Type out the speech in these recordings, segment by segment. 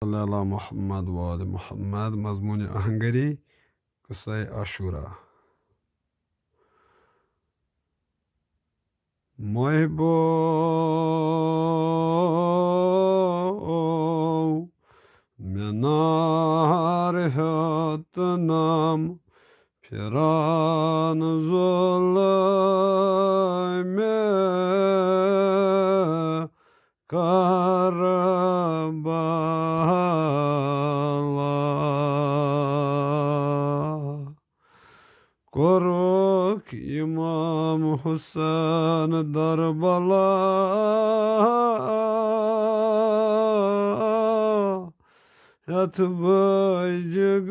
صلی علی محمد و آل محمد. مضمون آهنگری قصه عاشورا. محبوب منار هاتنام پیران ظلم Karbala. Koruk İmam Hüseyin Darbala. Yatbacıgar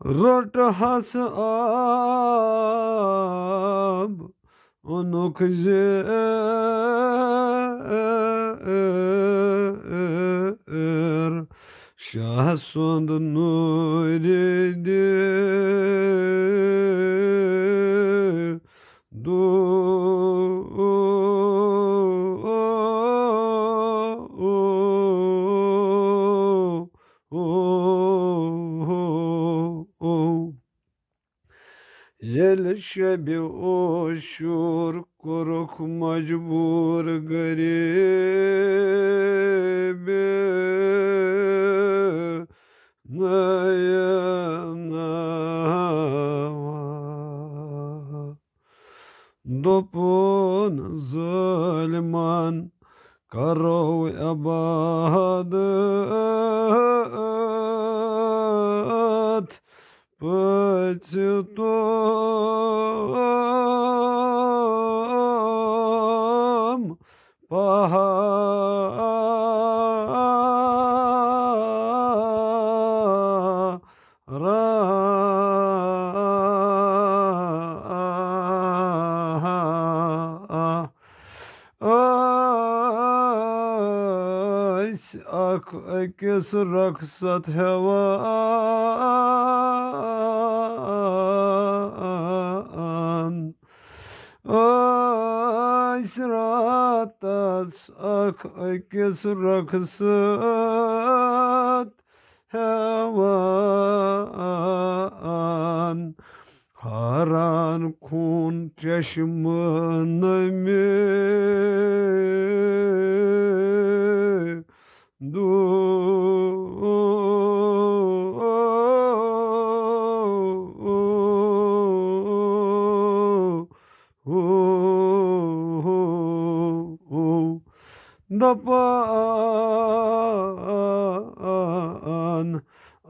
Rot has ab onuk zer şahsund nuridi du Yel şebi oşur koruk mecbur garibi nayanava Dopun zulman karov abadat Пацитом пахара Айс ак экес раксат хева Sıratas ak akis raksat hevan Haran kun çeşmanami du Dapan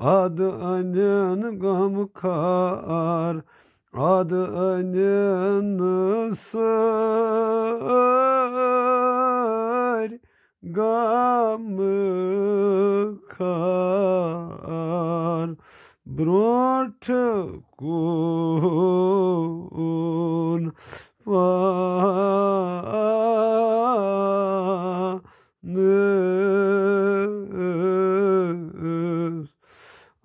adı annen gamkar adı annen sar gamkar brotkun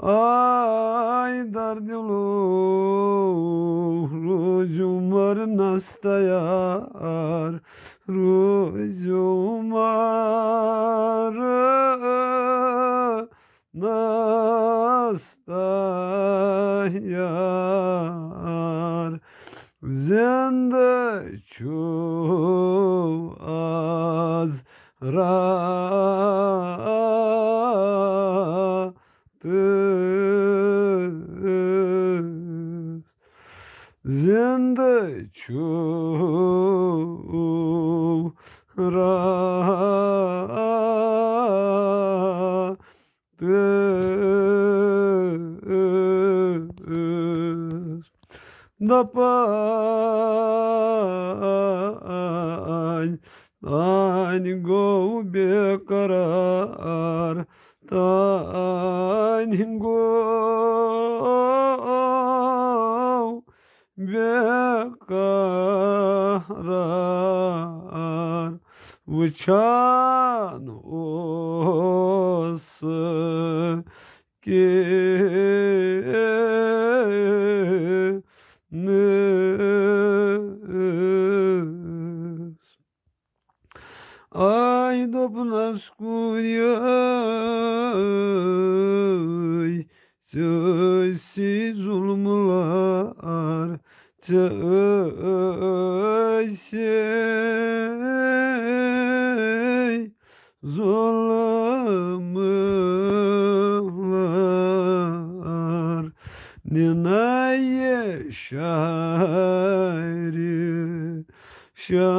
Ay dardulu rucumar nastayar rucumar nastayar Zende çok az Zende çok Dapan Tani go bekarar Tani go bekarar uçan olsa geniz. Ay dopna skuryay, sessiz zulmlar, çöysey, zulmlar, ninaye şairi, şamız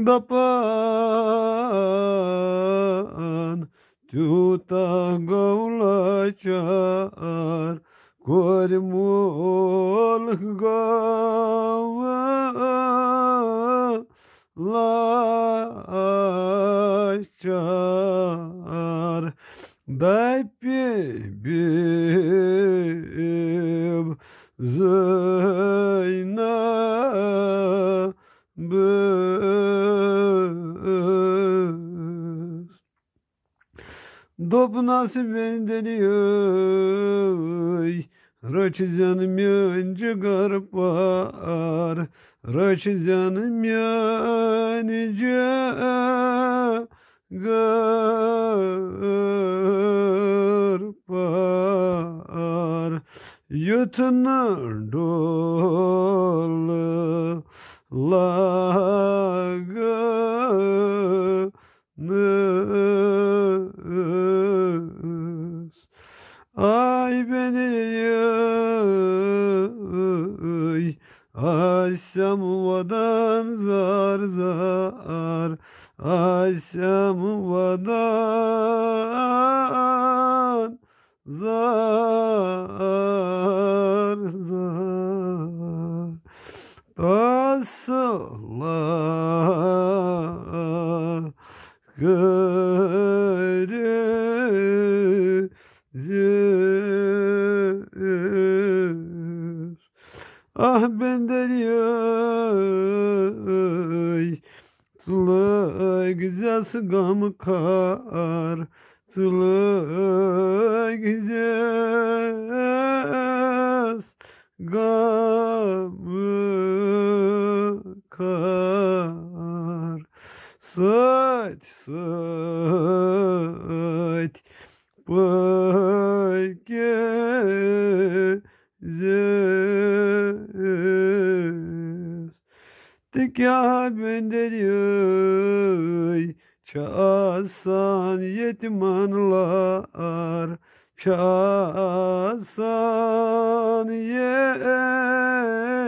dapan tuta gavlaçar kormul gavlaçar Daipim Zeynabız Dop nasibin deniyor Raçizanım yönce garpar Raçizanım yönce garpar Yutunur dolu lagınız Ay beni Aşam vadan zar zar Aşam vadan zar zar Tasla göreceğiz Ah benden yay Tılı güzel sıgamı kar Tılı güzel gamı kar Saç saç pay gezeriz Tekâh benden yay Çağsan yetimanlar Çağsan yetimanlar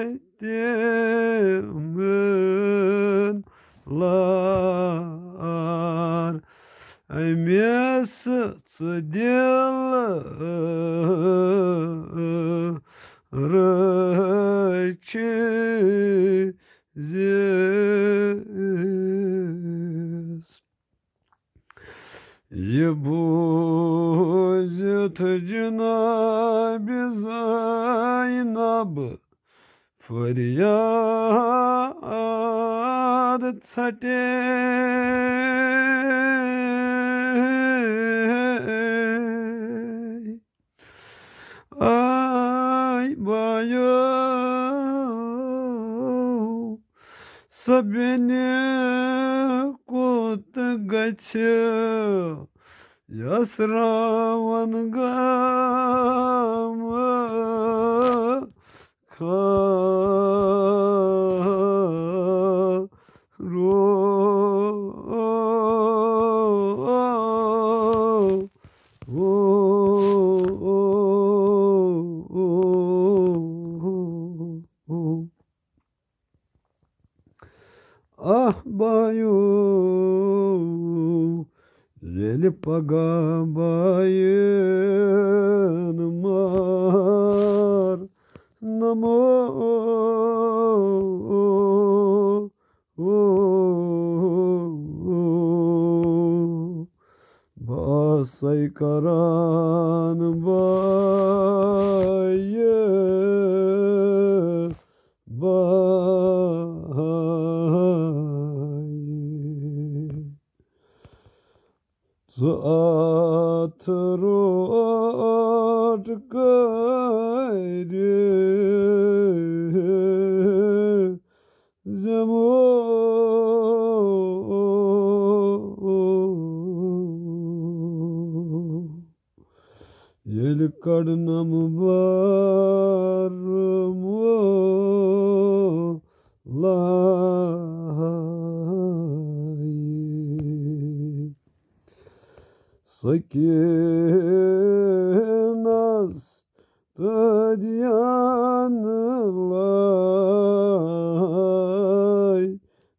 Ай месяц дело рачизес Ебузет джинаби Зайнаб Фарьяд цате Ay bayo Sabini kut gaçı Yasravan gamı Ah bayu Zeli paga bayın mar Namo Basay karan bay atırot gayrı zaman yel karnım var mı lay sakinas tadyanlay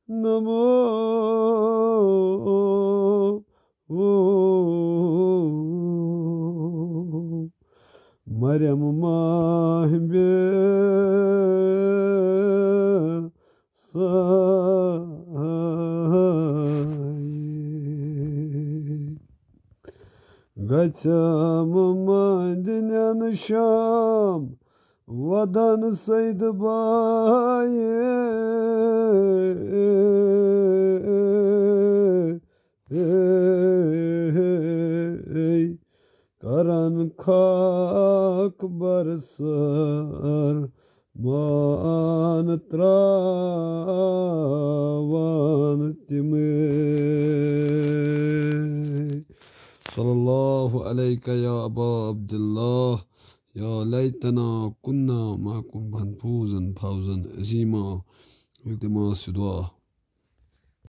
namo Meryem mahbe say Gaçam Madinen Şam vadan saydı baye Karan kak barsar man travan time Sallallahu aleyke ya Aba Abdullah Ya laytana kunna ma'akum fawzan azima iltimas dua